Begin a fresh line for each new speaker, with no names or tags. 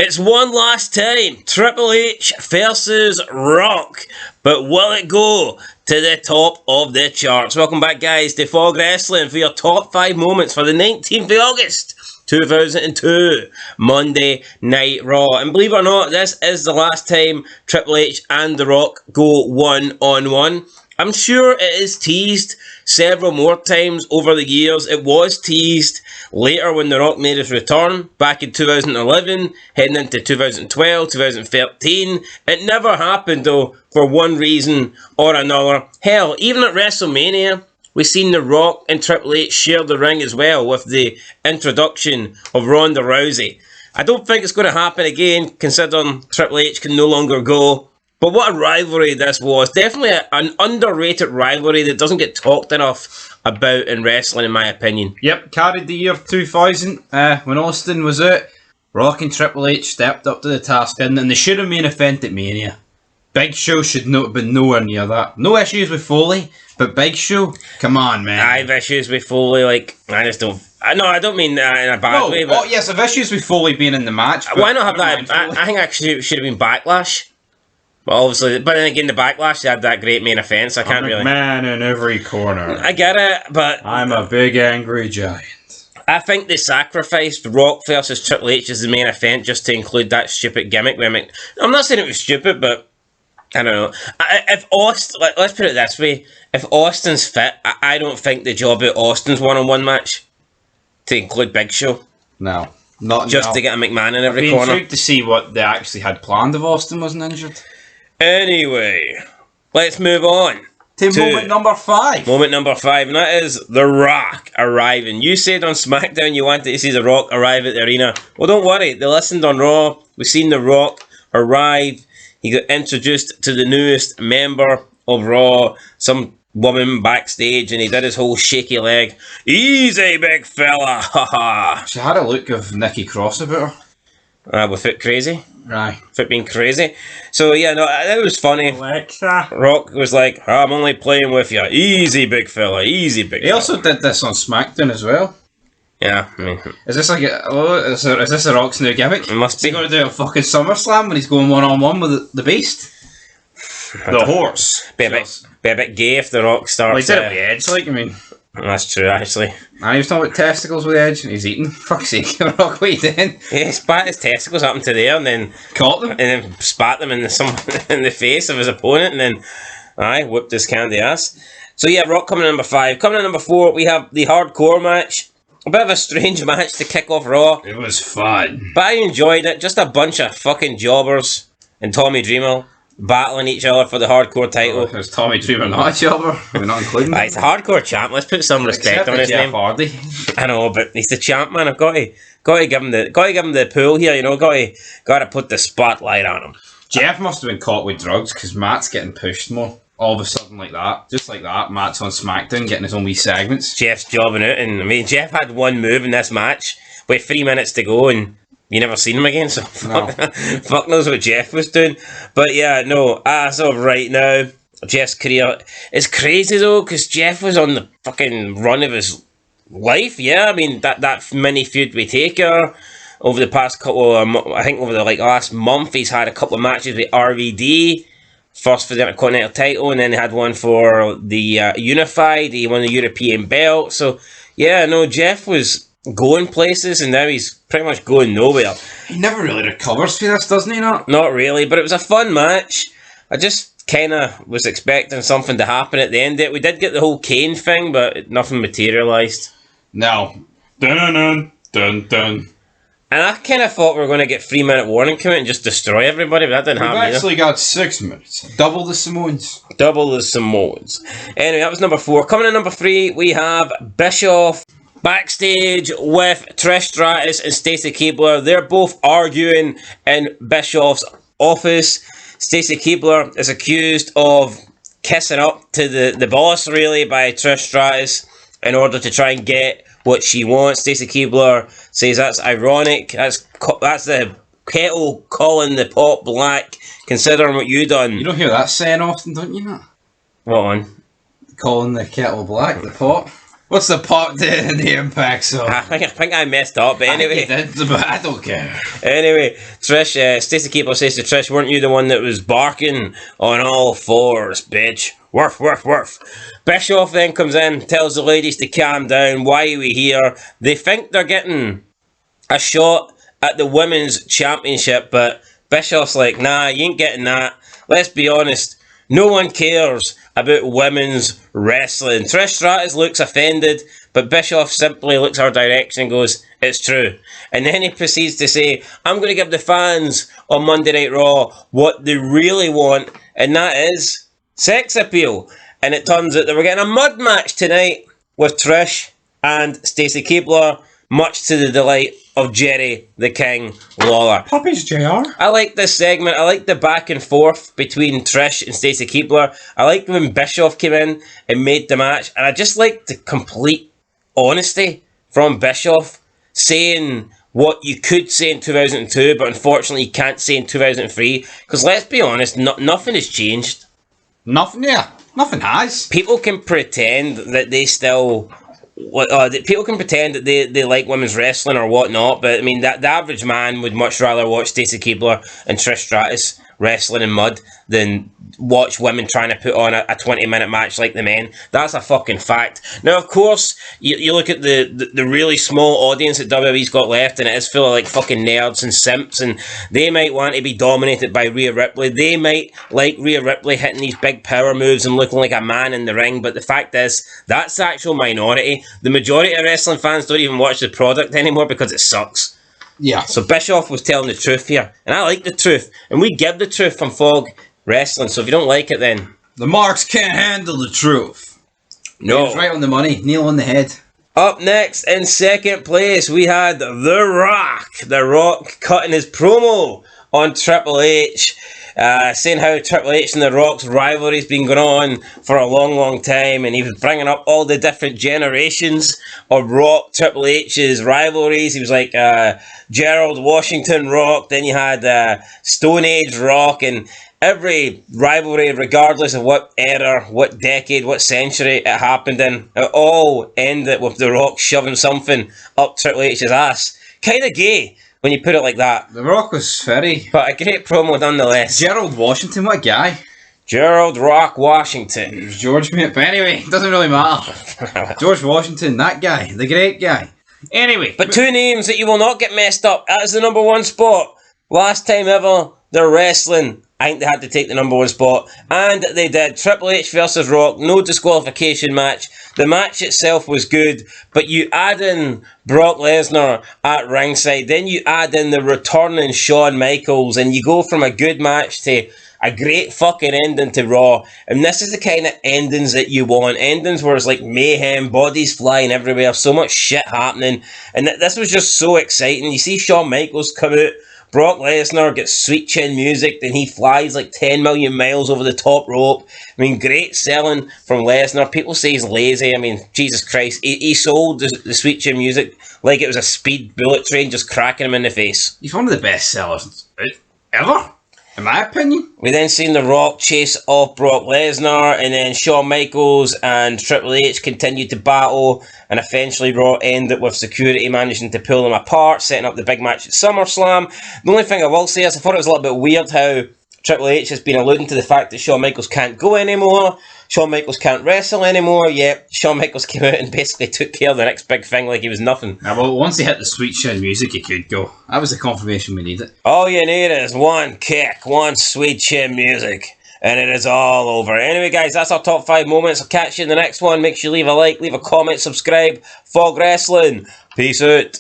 It's one last time, Triple H versus Rock, but will it go to the top of the charts? Welcome back, guys, to Fog Wrestling for your top 5 moments for the 19th of August 2002 Monday Night Raw. And believe it or not, this is the last time Triple H and The Rock go one-on-one. I'm sure it is teased several more times over the years. It was teased later when The Rock made his return back in 2011, heading into 2012, 2013. It never happened though, for one reason or another. Hell, even at WrestleMania, we've seen The Rock and Triple H share the ring as well with the introduction of Ronda Rousey. I don't think it's going to happen again, considering Triple H can no longer go. But what a rivalry this was. Definitely an underrated rivalry that doesn't get talked enough about in wrestling, in my opinion.
Yep, carried the year 2000 when Austin was out. Rock and Triple H stepped up to the task, and they should have main evented Mania. Big Show should not have been nowhere near that. No issues with Foley, but Big Show, come on, man.
I have issues with Foley, I just don't... No, I don't mean that in a bad way, but...
Oh, yes, I've issues with Foley being in the match.
Why not have that? I think actually it should have been Backlash. But obviously, but then again, the Backlash, they had that great main event, so I can't really...
Man in every corner.
I get it, but...
I'm a big angry giant.
I think they sacrificed Rock versus Triple H as the main event just to include that stupid gimmick. I'm not saying it was stupid, but... I don't know. If Austin... Let's put it this way. If Austin's fit, I don't think they job out Austin's one-on-one match to include Big Show.
No. Not
just to get a McMahon in every
corner.
I'd be
intrigued to see what they actually had planned if Austin wasn't injured.
Anyway, let's move on
to moment number 5.
Moment number 5, and that is The Rock arriving. You said on SmackDown you wanted to see The Rock arrive at the arena. Well, don't worry. They listened on Raw. We've seen The Rock arrive. He got introduced to the newest member of Raw, some woman backstage, and he did his whole shaky leg. Easy, big fella. Haha.
She had a look of Nikki Cross about her.
With it crazy.
Right.
Fit being crazy. So, yeah, no, it was funny.
Alexa.
Rock was like, I'm only playing with you. Easy, big fella. Easy, big fella.
He also did this on SmackDown as well.
Yeah, I mean...
Is this like is this a Rock's new gimmick?
It must be.
Is he going to do a fucking SummerSlam when he's going one-on-one with the Beast? The horse.
Be a bit gay if The Rock starts...
Well, he did it with Edge, I mean...
That's true, actually.
And he was talking about testicles with Edge, and he's eating. Fuck's sake, Rock, what are you doing?
Yeah, he spat his testicles up into there, and then...
Caught them?
And then spat them in the face of his opponent, and then... whipped his candy ass. So yeah, Rock coming in number 5. Coming in number 4, we have the Hardcore match. A bit of a strange match to kick off Raw.
It was fun.
But I enjoyed it. Just a bunch of fucking jobbers and Tommy Dreamer battling each other for the Hardcore title.
Is Tommy Dreamer not a jobber? We're not including him.
He's a hardcore champ. Let's put some respect on his
Jeff
name.
Hardy.
I know, but he's the champ, man. I've got to give him the pull here. You know, got to put the spotlight on him.
Jeff must have been caught with drugs because Matt's getting pushed more. All of a sudden, like that, just like that, Matt's on SmackDown getting his own wee segments.
Jeff's jobbing out, and I mean, Jeff had one move in this match with 3 minutes to go, and you never seen him again. So fuck knows what Jeff was doing. But yeah, no, as of right now, Jeff's career is crazy though, because Jeff was on the fucking run of his life. Yeah, I mean that mini feud with Taker over the past couple of, I think over the last month, he's had a couple of matches with RVD. First for the Intercontinental title, and then he had one for the Unified. He won the European belt. So, yeah, no, Jeff was going places, and now he's pretty much going nowhere.
He never really recovers for this, doesn't he? Not
really, but it was a fun match. I just kind of was expecting something to happen at the end of it. We did get the whole Kane thing, but nothing materialised.
No. Dun-dun-dun.
And I kind of thought we were going to get 3-minute warning come out and just destroy everybody, but that didn't happen.
We've actually got 6 minutes. Double the Samoans.
Anyway, that was number 4. Coming in number 3, we have Bischoff backstage with Trish Stratus and Stacy KEIBLER. They're both arguing in Bischoff's office. Stacy KEIBLER is accused of kissing up to the boss, really, by Trish Stratus in order to try and get what she wants. Stacy KEIBLER says that's ironic. That's the kettle calling the pot black, considering what you done.
You don't hear that saying often, don't you? Not?
What one?
Calling the kettle black, the pot. What's the part in the Impact song?
I think I messed up, but anyway.
I did, but I don't care.
Anyway, Trish, Stacy Keibler says to Trish, weren't you the one that was barking on all fours, bitch? Woof, woof, woof. Bischoff then comes in, tells the ladies to calm down. Why are we here? They think they're getting a shot at the women's championship, but Bischoff's like, nah, you ain't getting that. Let's be honest, no one cares about women's wrestling. Trish Stratus looks offended, but Bischoff simply looks her direction and goes, it's true. And then he proceeds to say, I'm going to give the fans on Monday Night Raw what they really want, and that is sex appeal. And it turns out that we're getting a mud match tonight with Trish and Stacy Keibler, much to the delight of Jerry the King Lawler.
Puppies, JR.
I like this segment. I like the back and forth between Trish and Stacy Keibler. I liked when Bischoff came in and made the match. And I just like the complete honesty from Bischoff, saying what you could say in 2002, but unfortunately you can't say in 2003. Because let's be honest, nothing has changed.
Nothing, yeah. Nothing has.
People can pretend that they still... people can pretend that they like women's wrestling or whatnot, but I mean, the average man would much rather watch Stacy Keibler and Trish Stratus wrestling in mud than watch women trying to put on a 20-minute match like the men. That's a fucking fact. Now, of course, you look at the really small audience that WWE's got left, and it is full of like fucking nerds and simps, and they might want to be dominated by Rhea Ripley. They might like Rhea Ripley hitting these big power moves and looking like a man in the ring, but the fact is, that's the actual minority. The majority of wrestling fans don't even watch the product anymore because it sucks.
Yeah.
So Bischoff was telling the truth here, and I like the truth, and we give the truth from Fog Wrestling, so if you don't like it, then...
The marks can't handle the truth.
No.
He was right on the money, nail on the head.
Up next, in second place, we had The Rock. The Rock cutting his promo on Triple H, saying how Triple H and The Rock's rivalry's been going on for a long, long time, and he was bringing up all the different generations of Rock, Triple H's rivalries. He was like Gerald Washington Rock, then you had Stone Age Rock, and every rivalry, regardless of what era, what decade, what century it happened in, it all ended with The Rock shoving something up Triple H's ass. Kind of gay when you put it like that.
The Rock was very...
But a great promo nonetheless.
Gerald Washington, what a guy.
Gerald Rock Washington.
It was George, mate. But anyway, it doesn't really matter. George Washington, that guy. The great guy. Anyway.
But two names that you will not get messed up. That is the number one spot. Last time ever, they're wrestling. I think they had to take the number one spot. And they did. Triple H versus Rock. No disqualification match. The match itself was good. But you add in Brock Lesnar at ringside. Then you add in the returning Shawn Michaels. And you go from a good match to a great fucking ending to Raw. And this is the kind of endings that you want. Endings where it's like mayhem, bodies flying everywhere, so much shit happening. And this was just so exciting. You see Shawn Michaels come out. Brock Lesnar gets sweet chin music, then he flies like 10 million miles over the top rope. I mean, great selling from Lesnar. People say he's lazy. I mean, Jesus Christ. He sold the sweet chin music like it was a speed bullet train just cracking him in the face.
He's one of the best sellers ever, in my opinion.
We then seen The Rock chase off Brock Lesnar, and then Shawn Michaels and Triple H continued to battle, and eventually Raw ended with security managing to pull them apart, setting up the big match at SummerSlam. The only thing I will say is I thought it was a little bit weird how Triple H has been alluding to the fact that Shawn Michaels can't go anymore, Shawn Michaels can't wrestle anymore, yet Shawn Michaels came out and basically took care of the next big thing like he was nothing.
Yeah, well, once he hit the sweet chin music, he could go. That was the confirmation we needed.
All you need is one kick, one sweet chin music, and it is all over. Anyway, guys, that's our top 5 moments. I'll catch you in the next one. Make sure you leave a like, leave a comment, subscribe. Fog Wrestling. Peace out.